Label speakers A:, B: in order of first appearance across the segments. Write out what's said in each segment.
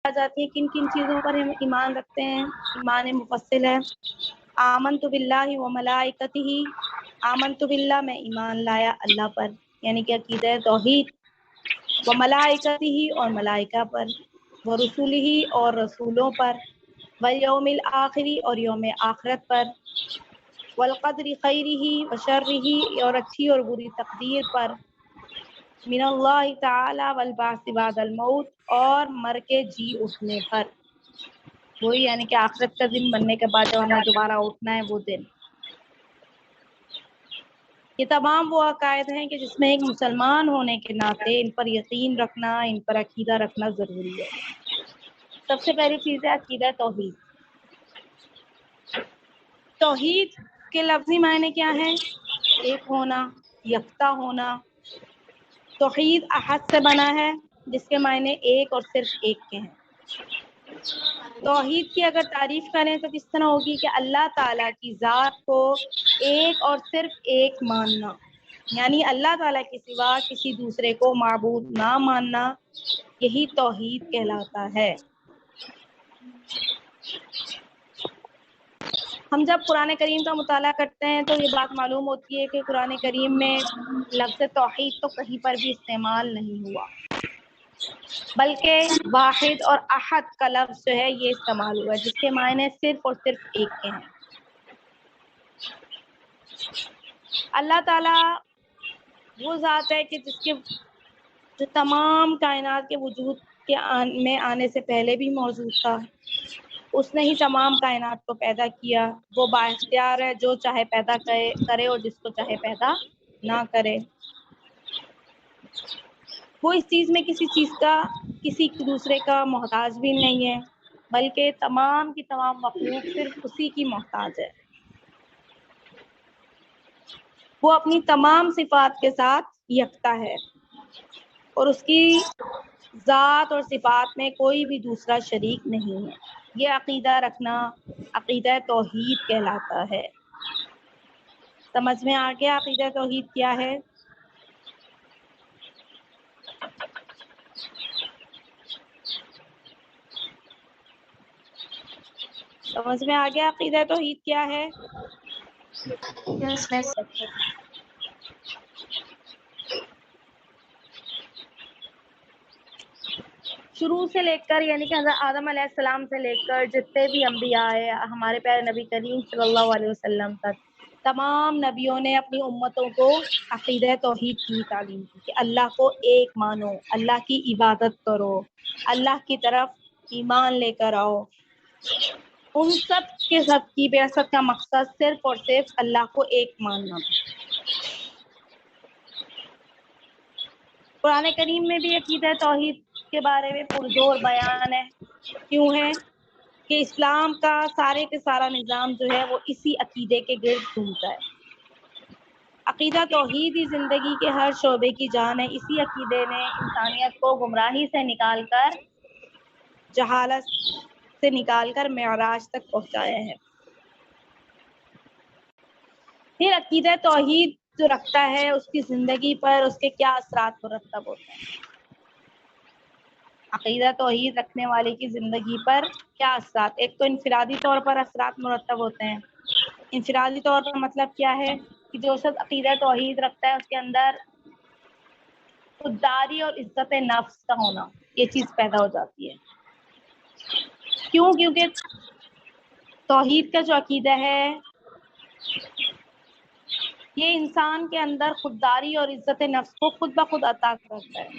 A: جاتی ہیں، کن کن چیزوں پر ہم ایمان رکھتے ہیں. ایمان مفصل ہے. آمنت باللہ و ملائکتہ، آمنت باللہ میں ایمان لایا اللہ پر، یعنی کہ عقیدہ توحید. و ملائکتہ اور ملائکہ پر، و رسولہ اور رسولوں پر، والیوم الآخری اور یوم آخرت پر، والقدر خیرہ و شرہ اور اچھی اور بری تقدیر پر، من اللہ تعالی والبعث بعد الموت اور مر کے جی اٹھنے پر. وہی یعنی کہ آخرت کا دن بننے کے بعد جب ہم نے دوبارہ اٹھنا ہے وہ دن. یہ تمام وہ عقائد ہیں کہ جس میں ایک مسلمان ہونے کے ناطے ان پر یقین رکھنا، ان پر عقیدہ رکھنا ضروری ہے. سب سے پہلی چیز ہے عقیدہ توحید. توحید کے لفظی معنی کیا ہے؟ ایک ہونا، یکتا ہونا. توحید احد سے بنا ہے جس کے معنی ایک اور صرف ایک کے ہیں. توحید کی اگر تعریف کریں تو کس طرح ہوگی کہ اللہ تعالیٰ کی ذات کو ایک اور صرف ایک ماننا، یعنی اللہ تعالیٰ کے سوا کسی دوسرے کو معبود نہ ماننا، یہی توحید کہلاتا ہے. ہم جب قرآن کریم کا مطالعہ کرتے ہیں تو یہ بات معلوم ہوتی ہے کہ قرآن کریم میں لفظ توحید تو کہیں پر بھی استعمال نہیں ہوا، بلکہ واحد اور احد کا لفظ جو ہے یہ استعمال ہوا ہے، جس کے معنی صرف اور صرف ایک کے ہیں. اللہ تعالیٰ وہ ذات ہے کہ جس کے جو تمام کائنات کے وجود کے میں آنے سے پہلے بھی موجود تھا. اس نے ہی تمام کائنات کو پیدا کیا. وہ بااختیار ہے، جو چاہے پیدا کرے اور جس کو چاہے پیدا نہ کرے. وہ اس چیز میں کسی دوسرے کا محتاج بھی نہیں ہے، بلکہ تمام کی تمام مخلوق صرف اسی کی محتاج ہے. وہ اپنی تمام صفات کے ساتھ یکتا ہے اور اس کی ذات اور صفات میں کوئی بھی دوسرا شریک نہیں ہے. یہ عقیدہ رکھنا عقیدہ توحید کہلاتا ہے. سمجھ میں آ گیا عقیدہ توحید کیا ہے؟ سمجھ میں آ گیا عقیدہ توحید کیا ہے؟
B: Yes, miss.
A: شروع سے لے کر یعنی کہ حضرت آدم علیہ السلام سے لے کر جتنے بھی انبیاء آئے ہمارے پیارے نبی کریم صلی اللہ علیہ وسلم تک، تمام نبیوں نے اپنی امتوں کو عقیدہ توحید کی تعلیم دی کہ اللہ کو ایک مانو، اللہ کی عبادت کرو، اللہ کی طرف ایمان لے کر آؤ. ان سب کی بعثت کا مقصد صرف اور صرف اللہ کو ایک ماننا. قرآن کریم میں بھی عقیدہ توحید کے بارے میں پرزور بیان ہے. کیوں ہے؟ کہ اسلام کا سارے کے سارا نظام جو ہے وہ اسی عقیدے کے گرد گھومتا ہے. عقیدہ توحید ہی زندگی کے ہر شعبے کی جان ہے. اسی عقیدے نے انسانیت کو گمراہی سے نکال کر، جہالت سے نکال کر معراج تک پہنچایا ہے. پھر عقیدہ توحید جو رکھتا ہے اس کی زندگی پر اس کے کیا اثرات مرتب ہوتے ہیں. عقیدہ توحید رکھنے والے کی زندگی پر کیا اثرات؟ ایک تو انفرادی طور پر اثرات مرتب ہوتے ہیں. انفرادی طور پر مطلب کیا ہے؟ کہ جو شخص عقیدہ توحید رکھتا ہے اس کے اندر خودداری اور عزت نفس کا ہونا، یہ چیز پیدا ہو جاتی ہے. کیوں؟ کیونکہ توحید کا جو عقیدہ ہے یہ انسان کے اندر خودداری اور عزت نفس کو خود بخود عطا کرتا ہے.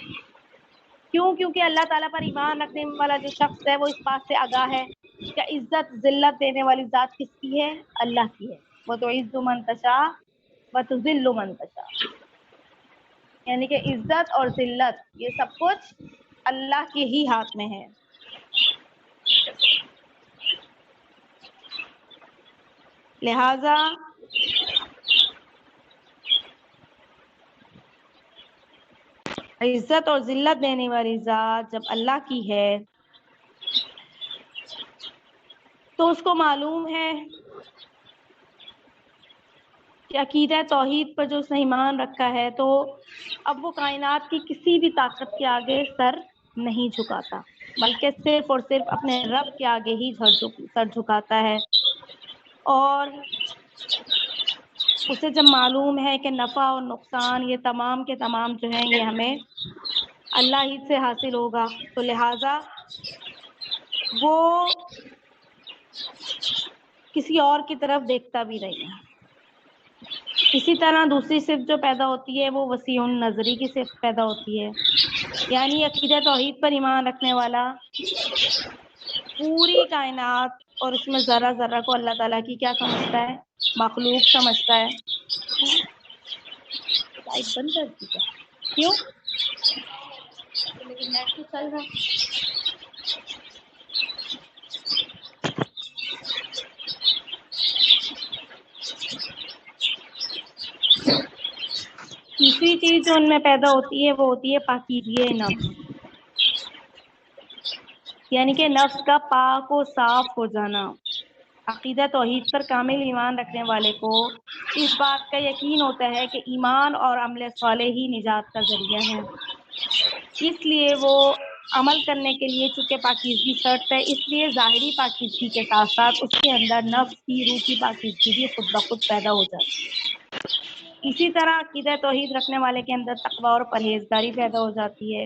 A: کیوں؟ کیونکہ اللہ تعالیٰ پر ایمان رکھنے والا جو شخص ہے وہ اس بات سے آگاہ ہے کہ عزت ذلت دینے والی ذات کس کی ہے؟ اللہ کی ہے. وَتُعِزُّ مَن تَشَاءُ وَتُذِلُّ مَن تَشَاءُ، یعنی کہ عزت اور ذلت یہ سب کچھ اللہ کے ہی ہاتھ میں ہے. لہذا عزت اور ذلت دینے والی ذات جب اللہ کی ہے تو اس کو معلوم ہے کہ عقیدہ توحید پر جو اس نے ایمان رکھا ہے تو اب وہ کائنات کی کسی بھی طاقت کے آگے سر نہیں جھکاتا. بلکہ صرف اور صرف اپنے رب کے آگے ہی سر جھکاتا ہے، اور اسے جب معلوم ہے کہ نفع اور نقصان یہ تمام کے تمام جو ہیں یہ ہمیں اللہ ہی سے حاصل ہوگا، تو لہٰذا وہ کسی اور کی طرف دیکھتا بھی نہیں ہے۔ اسی طرح دوسری صفت جو پیدا ہوتی ہے وہ وسیع النظری کی صفت پیدا ہوتی ہے، یعنی عقیدہ توحید پر ایمان رکھنے والا پوری کائنات اور اس میں ذرہ ذرہ کو اللہ تعالیٰ کی کیا سمجھتا ہے؟ مخلوق سمجھتا ہے۔ لائٹ بند کر دی کیا؟ کیوں؟ لیکن نیٹ تو چل رہا۔ تیسری چیز جو ان میں پیدا ہوتی ہے وہ ہوتی ہے پاکیزگی نفس، یعنی کہ نفس کا پاک و صاف ہو جانا۔ عقیدہ توحید پر کامل ایمان رکھنے والے کو اس بات کا یقین ہوتا ہے کہ ایمان اور عمل صالح ہی نجات کا ذریعہ ہے، اس لیے وہ عمل کرنے کے لیے چونکہ پاکیزگی شرط ہے، اس لیے ظاہری پاکیزگی کے ساتھ ساتھ اس کے اندر نفس کی روحی پاکیزگی بھی خود بخود پیدا ہو جاتی ہے۔ اسی طرح عقیدہ توحید رکھنے والے کے اندر تقوی اور پرہیزگاری پیدا ہو جاتی ہے،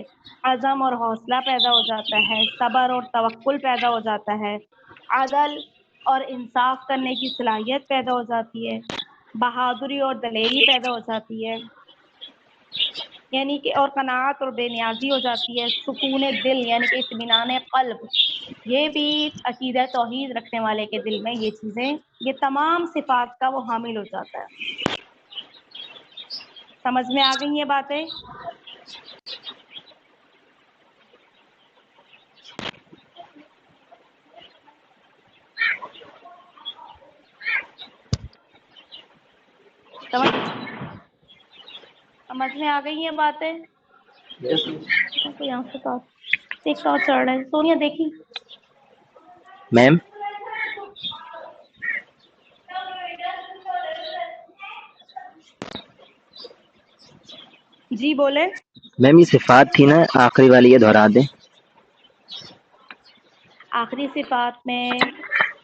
A: عزم اور حوصلہ پیدا ہو جاتا ہے، صبر اور توکل پیدا ہو جاتا ہے، عدل اور انصاف کرنے کی صلاحیت پیدا ہو جاتی ہے، بہادری اور دلیری پیدا ہو جاتی ہے، یعنی کہ اور قناعت اور بے نیازی ہو جاتی ہے، سکون دل یعنی کہ اطمینان قلب، یہ بھی عقیدہ توحید رکھنے والے کے دل میں یہ چیزیں، یہ تمام صفات کا وہ حامل ہو جاتا ہے۔ سمجھ میں آ گئی یہ باتیں؟ سمجھ میں آ گئی یہ باتیں؟ یہاں سے تو ایک تو چڑھ رہا ہے، سونیا دیکھی
B: میم
A: جی بولے۔
B: میم یہ صفات تھی نا آخری والی، یہ دہرا دیں۔
A: آخری صفات میں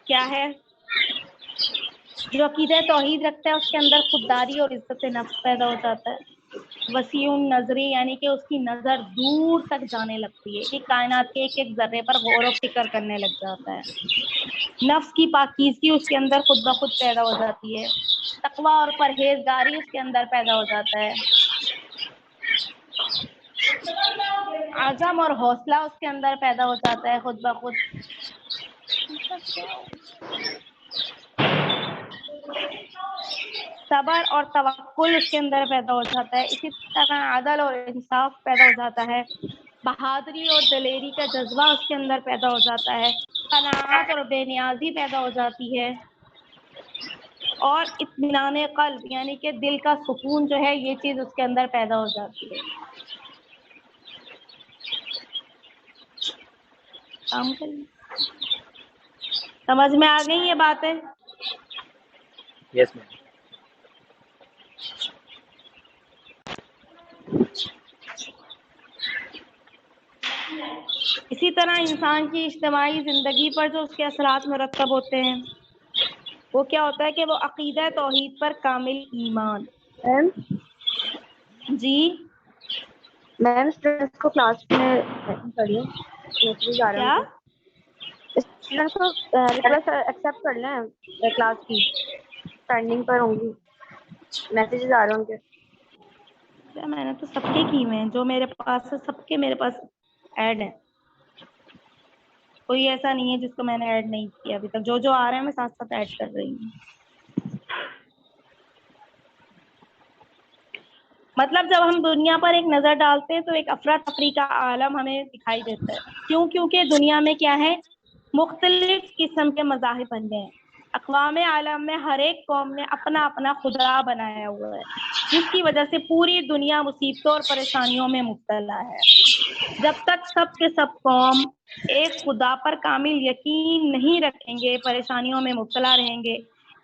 A: کیا ہے؟ جو عقیدہ توحید رکھتا ہے اس کے اندر خودداری اور عزت نفس پیدا ہو جاتا ہے، وسیع النظری یعنی کہ اس کی نظر دور تک جانے لگتی ہے، کہ کائنات کے ایک ایک ذرے پر غور و فکر کرنے لگ جاتا ہے، نفس کی پاکیزگی اس کے اندر خود بخود پیدا ہو جاتی ہے، تقوی اور پرہیزگاری اس کے اندر پیدا ہو جاتا ہے، عزم اور حوصلہ اس کے اندر پیدا ہو جاتا ہے خود بخود، صبر اور توکل اس کے اندر پیدا ہو جاتا ہے، اسی طرح عدل اور انصاف پیدا ہو جاتا ہے، بہادری اور دلیری کا جذبہ اس کے اندر پیدا ہو جاتا ہے، قناعت اور بے نیازی پیدا ہو جاتی ہے، اور اطمینان قلب یعنی کہ دل کا سکون جو ہے یہ چیز اس کے اندر پیدا ہو جاتی ہے۔ کام کریے۔ سمجھ میں آ گئی یہ باتیں؟
B: یس میم۔
A: اسی طرح انسان کی اجتماعی زندگی پر جو اس کے اثرات مرتب ہوتے ہیں وہ کیا ہوتا ہے کہ وہ عقیدہ توحید پر کامل ایمان۔
C: میم
A: جی
C: میم اسٹوڈنٹس کو کلاس میں کریے، میسیجز آ رہے ہیں
A: کیا؟
C: ان کے، اسٹوڈنٹس کو ریکویسٹ ایکسیپٹ کر لیں کلاس کی، پینڈنگ پر ہوں گی، میسیجز آ رہے ہیں ان کے۔
A: میں نے تو سب کے کی ہوئے ہیں، جو میرے پاس ہے سب کے میرے پاس ایڈ ہیں، کوئی ایسا نہیں ہے جس کو میں نے ایڈ نہیں کیا ابھی تک، جو جو آ رہے ہیں میں ساتھ ساتھ ایڈ کر رہی ہوں۔ مطلب جب ہم دنیا پر ایک نظر ڈالتے ہیں تو ایک افراتفری کا عالم ہمیں دکھائی دیتا ہے، کیونکہ دنیا میں کیا ہے، مختلف قسم کے مذاہب بن گئے ہیں، اقوام عالم میں ہر ایک قوم نے اپنا اپنا خدا بنایا ہوا ہے، جس کی وجہ سے پوری دنیا مصیبتوں اور پریشانیوں میں مبتلا ہے۔ جب تک سب کے سب قوم ایک خدا پر کامل یقین نہیں رکھیں گے، پریشانیوں میں مبتلا رہیں گے۔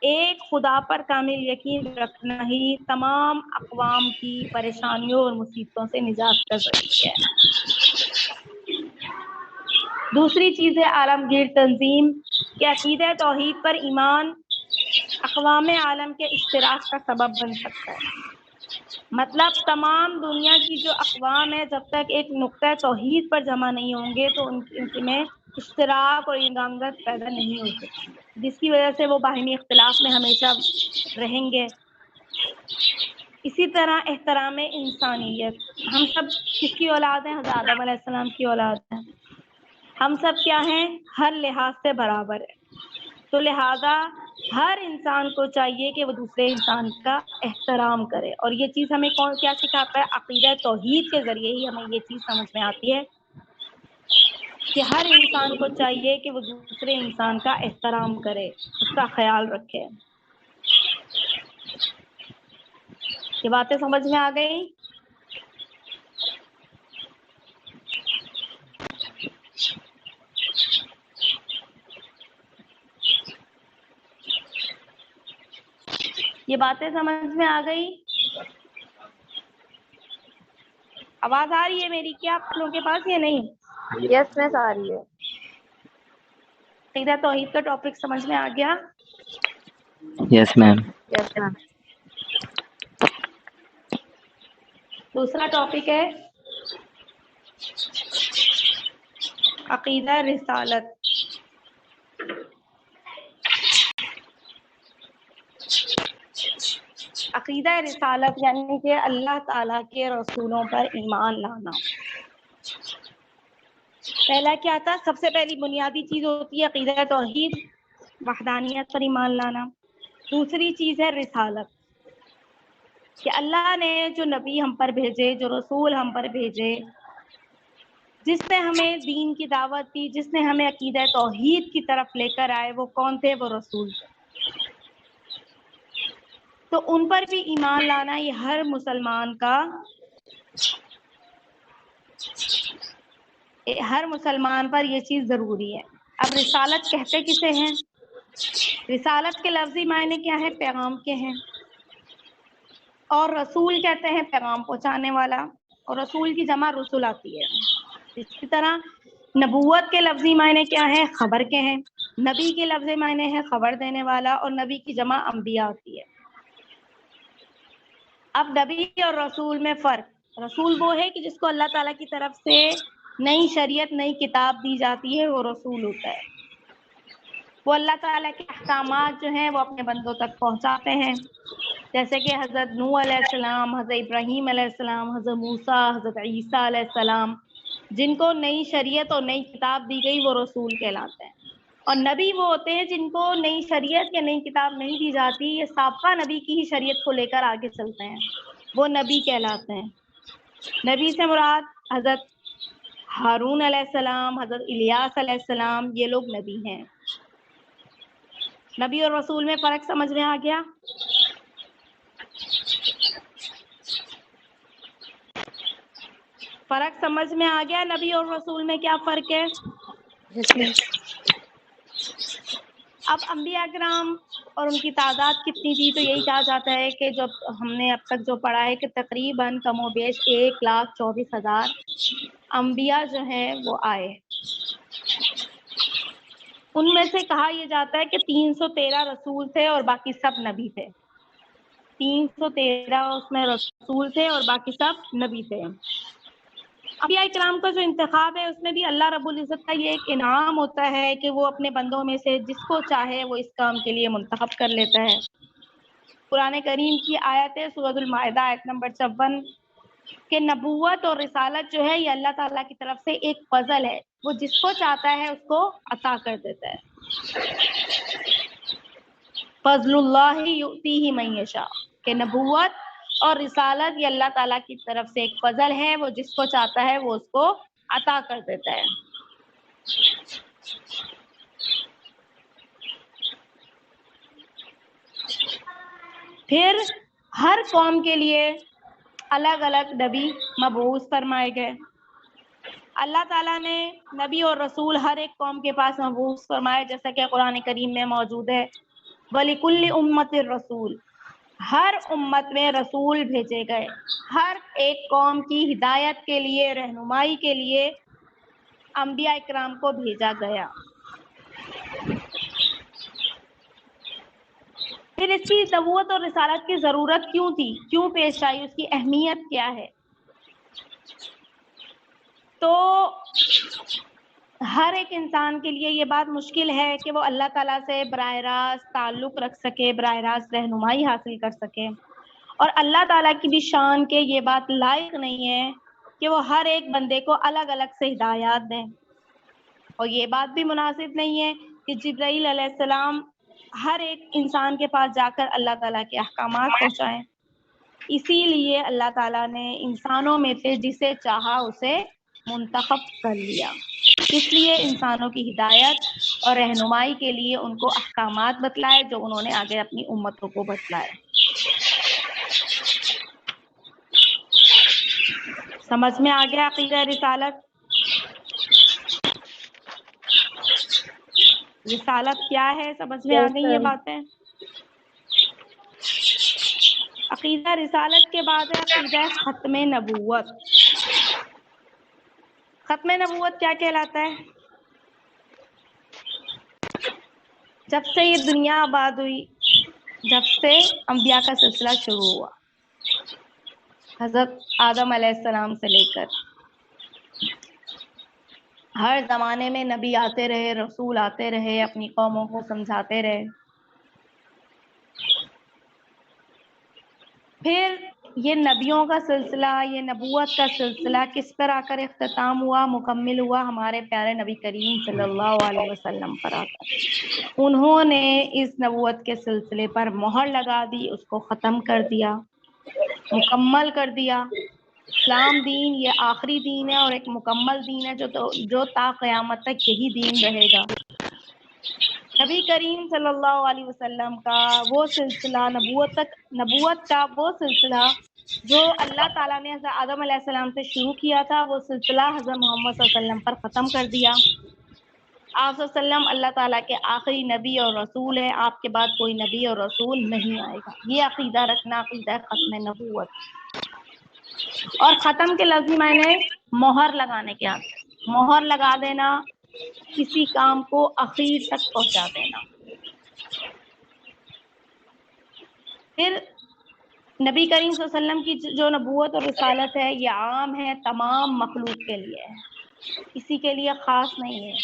A: ایک خدا پر کامل یقین رکھنا ہی تمام اقوام کی پریشانیوں اور مصیبتوں سے نجات کا ذریعہ ہے۔ دوسری چیز ہے عالمگیر تنظیم کہ عقیدہ توحید پر ایمان اقوام عالم کے اشتراک کا سبب بن سکتا ہے. مطلب تمام دنیا کی جو اقوام ہے جب تک ایک نقطہ توحید پر جمع نہیں ہوں گے تو ان میں اشتراک اور یگانگت پیدا نہیں ہو سکتی، جس کی وجہ سے وہ باہمی اختلاف میں ہمیشہ رہیں گے. اسی طرح احترام انسانیت، ہم سب کس کی اولاد ہیں؟ حضرت آدم علیہ السلام کی اولاد ہیں. ہم سب کیا ہیں؟ ہر لحاظ سے برابر ہے. تو لہذا ہر انسان کو چاہیے کہ وہ دوسرے انسان کا احترام کرے، اور یہ چیز ہمیں کیا سکھاتا ہے؟ عقیدہ توحید کے ذریعے ہی ہمیں یہ چیز سمجھ میں آتی ہے کہ ہر انسان کو چاہیے کہ وہ دوسرے انسان کا احترام کرے، اس کا خیال رکھے. یہ باتیں سمجھ میں آ گئی؟ یہ باتیں سمجھ میں آ گئی؟ آواز آ رہی ہے میری کیا آپ لوگوں کے پاس یا نہیں؟
C: یس میں آ رہی ہے.
A: عقیدہ توحید کا ٹاپک سمجھ میں آ گیا؟
B: یس میم.
C: یس میم.
A: دوسرا ٹاپک ہے عقیدہ رسالت. عقیدہ رسالت یعنی کہ اللہ تعالیٰ کے رسولوں پر ایمان لانا. پہلا کیا تھا؟ سب سے پہلی بنیادی چیز ہوتی ہے عقیدہ توحید، وحدانیت پر ایمان لانا. دوسری چیز ہے رسالت، کہ اللہ نے جو نبی ہم پر بھیجے، جو رسول ہم پر بھیجے، جس نے ہمیں دین کی دعوت دی، جس نے ہمیں عقیدہ توحید کی طرف لے کر آئے، وہ کون تھے؟ وہ رسول تھے. تو ان پر بھی ایمان لانا یہ ہر مسلمان پر یہ چیز ضروری ہے. اب رسالت کہتے کسے ہیں؟ رسالت کے لفظی معنی کیا ہے؟ پیغام کے ہیں. اور رسول کہتے ہیں پیغام پہنچانے والا، اور رسول کی جمع رسول آتی ہے. اسی طرح نبوت کے لفظی معنی کیا ہے؟ خبر کے ہیں. نبی کے لفظی معنی ہے خبر دینے والا، اور نبی کی جمع انبیاء آتی ہے. اب نبی اور رسول میں فرق، رسول وہ ہے کہ جس کو اللہ تعالیٰ کی طرف سے نئی شریعت، نئی کتاب دی جاتی ہے، وہ رسول ہوتا ہے. وہ اللہ تعالیٰ کے احکامات جو ہیں وہ اپنے بندوں تک پہنچاتے ہیں، جیسے کہ حضرت نوح علیہ السلام، حضرت ابراہیم علیہ السلام، حضرت موسیٰ، حضرت عیسیٰ علیہ السلام، جن کو نئی شریعت اور نئی کتاب دی گئی وہ رسول کہلاتے ہیں. اور نبی وہ ہوتے ہیں جن کو نئی شریعت یا نئی کتاب نہیں دی جاتی، یہ سابقہ نبی کی ہی شریعت کو لے کر آگے چلتے ہیں، وہ نبی کہلاتے ہیں. نبی سے مراد حضرت ہارون علیہ السلام، حضرت الیاس علیہ السلام، یہ لوگ نبی ہیں. نبی اور رسول میں فرق سمجھ میں آ گیا؟ فرق سمجھ میں آ گیا؟ نبی اور رسول میں کیا فرق ہے؟ اب انبیاء کرام اور ان کی تعداد کتنی تھی؟ تو یہی کہا جاتا ہے کہ جب ہم نے اب تک جو پڑھا ہے کہ تقریباً کم و بیش 1,24,000 انبیاء جو ہیں وہ آئے. ان میں سے کہا یہ جاتا ہے کہ 313 رسول تھے اور باقی سب نبی تھے. 313 اس میں رسول تھے اور باقی سب نبی تھے. انبیاء کرام کا جو انتخاب ہے اس میں بھی اللہ رب العزت کا یہ ایک انعام ہوتا ہے کہ وہ اپنے بندوں میں سے جس کو چاہے وہ اس کام کے لیے منتخب کر لیتا ہے. قرآن کریم کی آیت ہے سورۃ المائدہ آیت نمبر 54 کہ نبوت اور رسالت جو ہے یہ اللہ تعالیٰ کی طرف سے ایک فضل ہے، وہ جس کو چاہتا ہے اس کو عطا کر دیتا ہے. فضل اللہ یؤتیہ من یشاء، کہ نبوت اور رسالت یہ اللہ تعالیٰ کی طرف سے ایک فضل ہے، وہ جس کو چاہتا ہے وہ اس کو عطا کر دیتا ہے. پھر ہر قوم کے لیے الگ الگ نبی مبعوث فرمائے گئے. اللہ تعالیٰ نے نبی اور رسول ہر ایک قوم کے پاس مبعوث فرمائے، جیسا کہ قرآن کریم میں موجود ہے وَلِكُلِّ أُمَّةٍ رَسُولٌ، ہر امت میں رسول بھیجے گئے. ہر ایک قوم کی ہدایت کے لیے، رہنمائی کے لیے انبیاء اکرام کو بھیجا گیا۔ پھر اس کی نبوت اور رسالت کی ضرورت کیوں تھی، کیوں پیش آئی، اس کی اہمیت کیا ہے؟ تو ہر ایک انسان کے لیے یہ بات مشکل ہے کہ وہ اللہ تعالیٰ سے براہ راست تعلق رکھ سکے، براہ راست رہنمائی حاصل کر سکے، اور اللہ تعالیٰ کی بھی شان کے یہ بات لائق نہیں ہے کہ وہ ہر ایک بندے کو الگ الگ سے ہدایات دیں، اور یہ بات بھی مناسب نہیں ہے کہ جبرائیل علیہ السلام ہر ایک انسان کے پاس جا کر اللہ تعالیٰ کے احکامات پہنچائیں۔ اسی لیے اللہ تعالیٰ نے انسانوں میں سے جسے چاہا اسے منتخب کر لیا، اس لیے انسانوں کی ہدایت اور رہنمائی کے لیے ان کو احکامات بتلائے جو انہوں نے آگے اپنی امتوں کو بتلائے۔ سمجھ میں آ گیا عقیدہ رسالت؟ رسالت کیا ہے، سمجھ میں آ
C: یس
A: گئی یہ
C: سر۔
A: باتیں؟ عقیدہ رسالت کے بعد ہے عقیدہ ختم نبوت۔ ختم نبوت کیا کہلاتا ہے؟ جب سے یہ دنیا آباد ہوئی، جب سے انبیاء کا سلسلہ شروع ہوا، حضرت آدم علیہ السلام سے لے کر ہر زمانے میں نبی آتے رہے، رسول آتے رہے، اپنی قوموں کو سمجھاتے رہے۔ پھر یہ نبیوں کا سلسلہ، یہ نبوت کا سلسلہ کس پر آ کر اختتام ہوا، مکمل ہوا؟ ہمارے پیارے نبی کریم صلی اللہ علیہ وسلم پر آ کر انہوں نے اس نبوت کے سلسلے پر مہر لگا دی، اس کو ختم کر دیا، مکمل کر دیا۔ اسلام دین یہ آخری دین ہے اور ایک مکمل دین ہے جو تا قیامت تک یہی دین رہے گا۔ نبی کریم صلی اللہ علیہ وسلم کا وہ سلسلہ، نبوت کا وہ سلسلہ جو اللہ تعالیٰ نے حضرت آدم علیہ السلام سے شروع کیا تھا، وہ سلسلہ حضرت محمد صلی اللہ علیہ وسلم پر ختم کر دیا۔ آپ صلی اللہ علیہ وسلم اللہ تعالیٰ کے آخری نبی اور رسول ہے، آپ کے بعد کوئی نبی اور رسول نہیں آئے گا۔ یہ عقیدہ رکھنا عقیدہ ختم نبوت۔ اور ختم کے لفظی معنی مہر لگانے کے آتے ہیں۔ مہر لگا دینا، کسی کام کو اخیر تک پہنچا دینا۔ پھر نبی کریم صلی اللہ علیہ وسلم کی جو نبوت اور رسالت ہے یہ عام ہے، تمام مخلوق کے لیے ہے، کسی کے لیے خاص نہیں ہے۔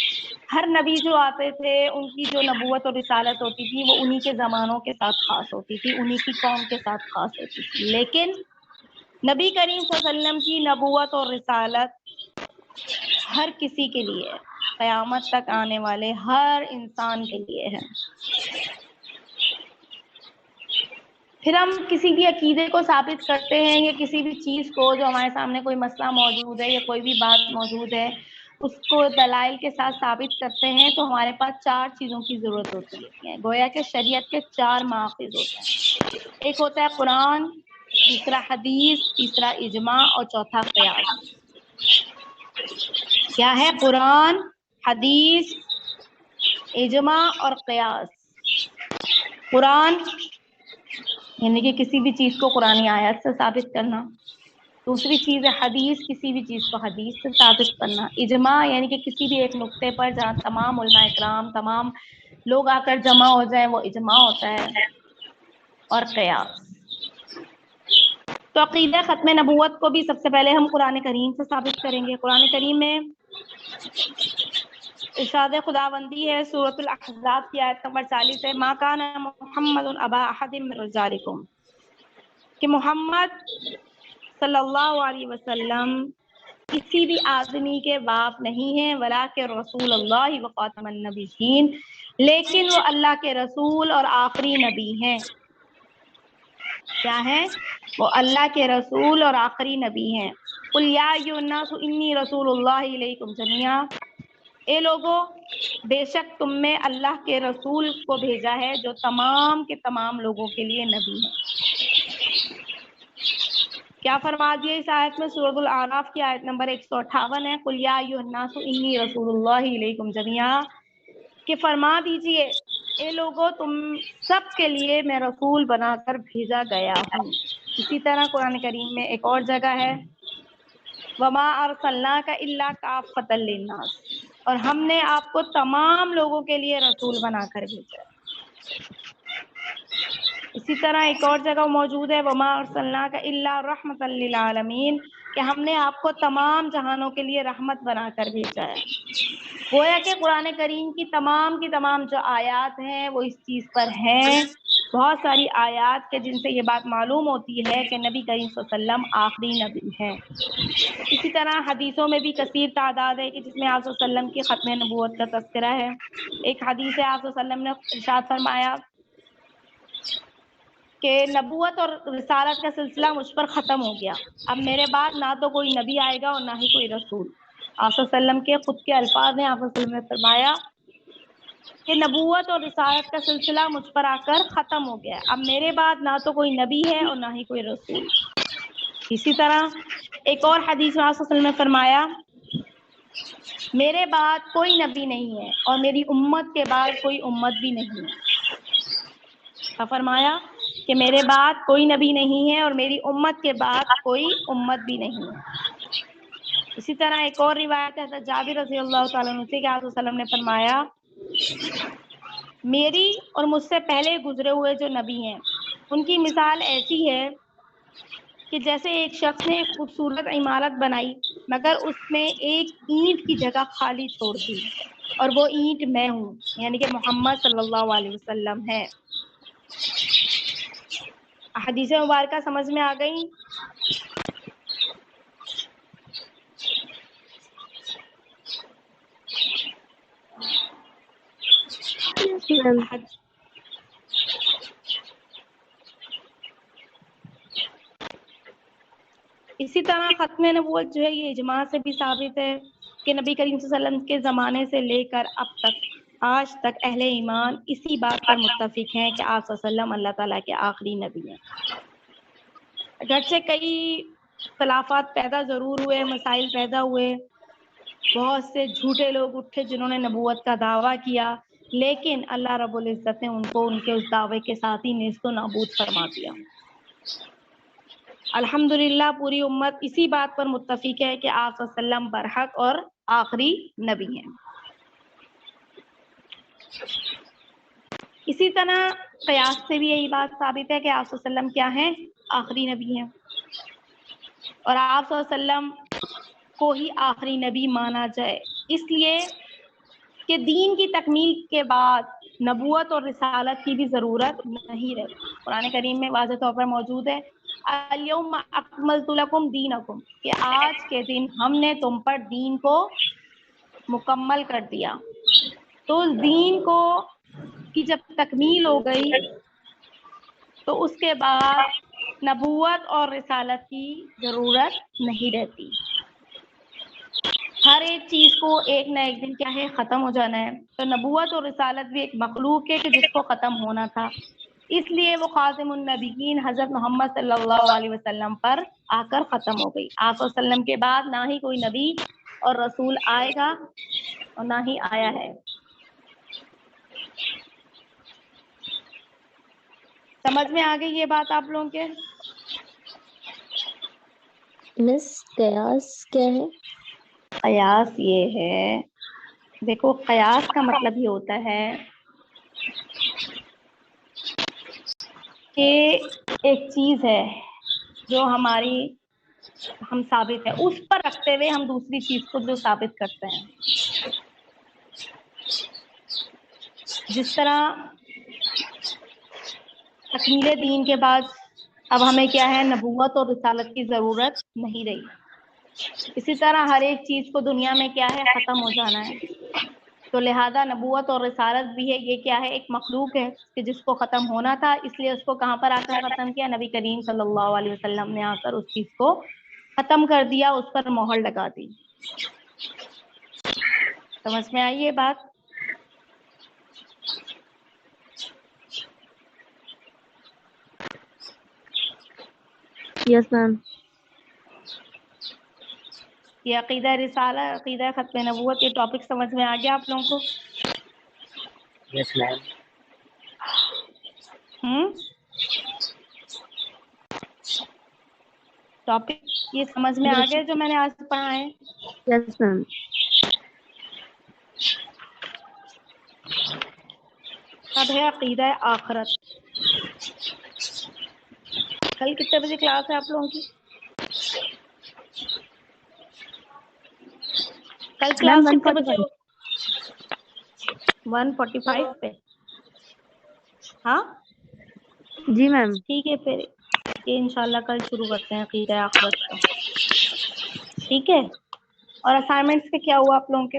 A: ہر نبی جو آتے تھے ان کی جو نبوت اور رسالت ہوتی تھی وہ انہی کے زمانوں کے ساتھ خاص ہوتی تھی، انہی کی قوم کے ساتھ خاص ہوتی تھی، لیکن نبی کریم صلی اللہ علیہ وسلم کی نبوت اور رسالت ہر کسی کے لیے ہے، قیامت تک آنے والے ہر انسان کے لیے ہے۔ پھر ہم کسی بھی عقیدے کو ثابت کرتے ہیں یا کسی بھی چیز کو، جو ہمارے سامنے کوئی مسئلہ موجود ہے یا کوئی بھی بات موجود ہے، اس کو دلائل کے ساتھ ثابت کرتے ہیں، تو ہمارے پاس 4 چیزوں کی ضرورت ہوتی ہے۔ گویا کہ شریعت کے 4 ماخذ ہوتے ہیں۔ ایک ہوتا ہے قرآن، دوسرا حدیث، تیسرا اجماع اور چوتھا قیاس۔ کیا ہے؟ قرآن، حدیث، اجماع اور قیاس۔ قرآن یعنی کہ کسی بھی چیز کو قرآنی آیت سے ثابت کرنا، دوسری چیز ہے حدیث، کسی بھی چیز کو حدیث سے ثابت کرنا، اجماع یعنی کہ کسی بھی ایک نقطے پر جہاں تمام علماء اکرام، تمام لوگ آ کر جمع ہو جائیں وہ اجماع ہوتا ہے، اور قیاس۔ تو عقیدہ ختم نبوت کو بھی سب سے پہلے ہم قرآن کریم سے ثابت کریں گے۔ قرآن کریم میں ارشاد خداوندی ہے سورۃ الاحزاب کی آیت نمبر 40 ہے، ما کان محمد ابا احد من رجالکم، کہ محمد صلی اللہ علیہ وسلم کسی بھی آدمی کے باپ نہیں ہیں، ولیکن رسول اللہ و خاتم النبیین، لیکن وہ اللہ کے رسول اور آخری نبی ہیں۔ کیا ہیں؟ وہ اللہ کے رسول اور آخری نبی ہیں۔ قل یا ایھا الناس انی رسول اللہ الیکم جمیعا، اے لوگو بے شک تم میں اللہ کے رسول کو بھیجا ہے جو تمام کے تمام لوگوں کے لیے نبی ہے۔ کیا فرما دیا اس آیت میں؟ سورۃ الاعراف کی آیت نمبر 158 ہے، قل یا ایھا الناس انی رسول اللہ الیکم جمیعا، کہ فرما دیجئے اے لوگو تم سب کے لیے میں رسول بنا کر بھیجا گیا ہوں۔ اسی طرح قرآن کریم میں ایک اور جگہ ہے وما ارسلناک الا کافۃ للناس، اور ہم نے آپ کو تمام لوگوں کے لیے رسول بنا کر بھیجا ہے۔ اسی طرح ایک اور جگہ موجود ہے وما ارسلناک الا رحمۃ للعالمین، کہ ہم نے آپ کو تمام جہانوں کے لیے رحمت بنا کر بھیجا ہے۔ گویا کہ قرآن کریم کی تمام جو آیات ہیں وہ اس چیز پر ہیں، بہت ساری آیات کے جن سے یہ بات معلوم ہوتی ہے کہ نبی کریم صلی اللہ علیہ وسلم آخری نبی ہیں۔ اسی طرح حدیثوں میں بھی کثیر تعداد ہے کہ جس میں آپ صلی اللہ علیہ وسلم کی ختم نبوت کا تذکرہ ہے۔ ایک حدیث ہے، آپ صلی اللہ علیہ وسلم نے ارشاد فرمایا کہ نبوت اور رسالت کا سلسلہ مجھ پر ختم ہو گیا، اب میرے بعد نہ تو کوئی نبی آئے گا اور نہ ہی کوئی رسول۔ آپ صلی اللہ علیہ وسلم کے خود کے الفاظ ہیں، آپ صلی اللہ علیہ وسلم نے فرمایا کہ نبوت اور رسالت کا سلسلہ مجھ پر آ کر ختم ہو گیا ہے، اب میرے بعد نہ تو کوئی نبی ہے اور نہ ہی کوئی رسول۔ اسی طرح ایک اور حدیث میں آپ صلی اللہ علیہ وسلم نے فرمایا میرے بعد کوئی نبی نہیں ہے اور میری امت کے بعد کوئی امت بھی نہیں ہے۔ کیا فرمایا کہ میرے بعد کوئی نبی نہیں ہے اور میری امت کے بعد کوئی امت بھی نہیں ہے۔ اسی طرح ایک اور روایت ہے حضرت جابر رضی اللہ تعالیٰ عنہ سے کہ آپ صلی اللہ علیہ وسلم نے فرمایا میری اور مجھ سے پہلے گزرے ہوئے جو نبی ہیں ان کی مثال ایسی ہے کہ جیسے ایک شخص نے ایک خوبصورت عمارت بنائی مگر اس میں ایک اینٹ کی جگہ خالی چھوڑ دی، اور وہ اینٹ میں ہوں، یعنی کہ محمد صلی اللہ علیہ وسلم ہے۔ حدیث مبارکہ سمجھ میں آ گئی؟ اسی طرح ختم نبوت جو ہے یہ اجماع سے بھی ثابت ہے کہ نبی کریم صلی اللہ علیہ وسلم کے زمانے سے لے کر اب تک آج تک اہل ایمان اسی بات پر متفق ہیں کہ آپ صلی اللہ علیہ وسلم اللہ تعالیٰ کے آخری نبی ہیں۔ اگرچہ کئی اختلافات پیدا ضرور ہوئے، مسائل پیدا ہوئے، بہت سے جھوٹے لوگ اٹھے جنہوں نے نبوت کا دعویٰ کیا، لیکن اللہ رب العزت نے ان کو ان کے اس دعوے کے ساتھ ہی نیست و نابود فرما دیا۔ الحمدللہ پوری امت اسی بات پر متفق ہے کہ آپ صلی اللہ علیہ وسلم برحق اور آخری نبی ہیں۔ اسی طرح قیاس سے بھی یہی بات ثابت ہے کہ آپ صلی اللہ علیہ وسلم کیا ہیں؟ آخری نبی ہیں، اور آپ صلی اللہ علیہ وسلم کو ہی آخری نبی مانا جائے، اس لیے کہ دین کی تکمیل کے بعد نبوت اور رسالت کی بھی ضرورت نہیں رہتی۔ قرآن کریم میں واضح طور پر موجود ہے الیوم اکملت لکم دینکم، کہ آج کے دن ہم نے تم پر دین کو مکمل کر دیا۔ تو اس دین کو کی جب تکمیل ہو گئی تو اس کے بعد نبوت اور رسالت کی ضرورت نہیں رہتی۔ ہر ایک چیز کو ایک نہ ایک دن کیا ہے ختم ہو جانا ہے، تو نبوت اور رسالت بھی ایک مخلوق ہے کہ جس کو ختم ہونا تھا، اس لیے وہ خاتم النبیین حضرت محمد صلی اللہ علیہ وسلم پر آ کر ختم ہو گئی۔ آپ صلی اللہ علیہ وسلم کے بعد نہ ہی کوئی نبی اور رسول آئے گا اور نہ ہی آیا ہے۔ سمجھ میں آ گئی یہ بات آپ لوگوں کے؟
D: مس قیاس کیا ہے؟
A: قیاس یہ ہے، دیکھو قیاس کا مطلب یہ ہوتا ہے کہ ایک چیز ہے جو ہم ثابت ہے اس پر رکھتے ہوئے ہم دوسری چیز کو جو ثابت کرتے ہیں۔ جس طرح تکمیل دین کے بعد اب ہمیں کیا ہے نبوت اور رسالت کی ضرورت نہیں رہی، اسی طرح ہر ایک چیز کو دنیا میں کیا ہے ختم ہو جانا ہے، تو لہذا نبوت اور رسالت بھی ہے، یہ کیا ہے ایک مخلوق ہے کہ جس کو ختم ہونا تھا، اس لیے اس کو کہاں پر آ کر ختم کیا؟ نبی کریم صلی اللہ علیہ وسلم نے آ کر اس چیز کو ختم کر دیا، اس پر مہر لگا دی۔ سمجھ میں آئی یہ بات؟
C: یس میم۔
A: یہ عقیدہ رسالہ، عقیدہ ختم نبوت، یہ ٹاپک سمجھ میں آ گیا آپ لوگوں کو؟
B: یس میم۔
A: ٹاپک یہ سمجھ میں آ گیا جو میں نے آج پڑھا ہے؟
C: یس میم.
A: اب ہے عقیدہ آخرت. کل کتنے بجے کلاس ہے آپ لوگوں کی؟ کل کلاس
C: میم
A: کتنے بجے
C: 145.
A: ہو؟ 1:45 پہ. ہاں
C: جی میم.
A: ٹھیک ہے پھر یہ انشاءاللہ کل شروع کرتے ہیں عقیدہ آخرت کا. ٹھیک ہے. اور اسائنمنٹس کے کیا ہوا آپ لوگوں کے؟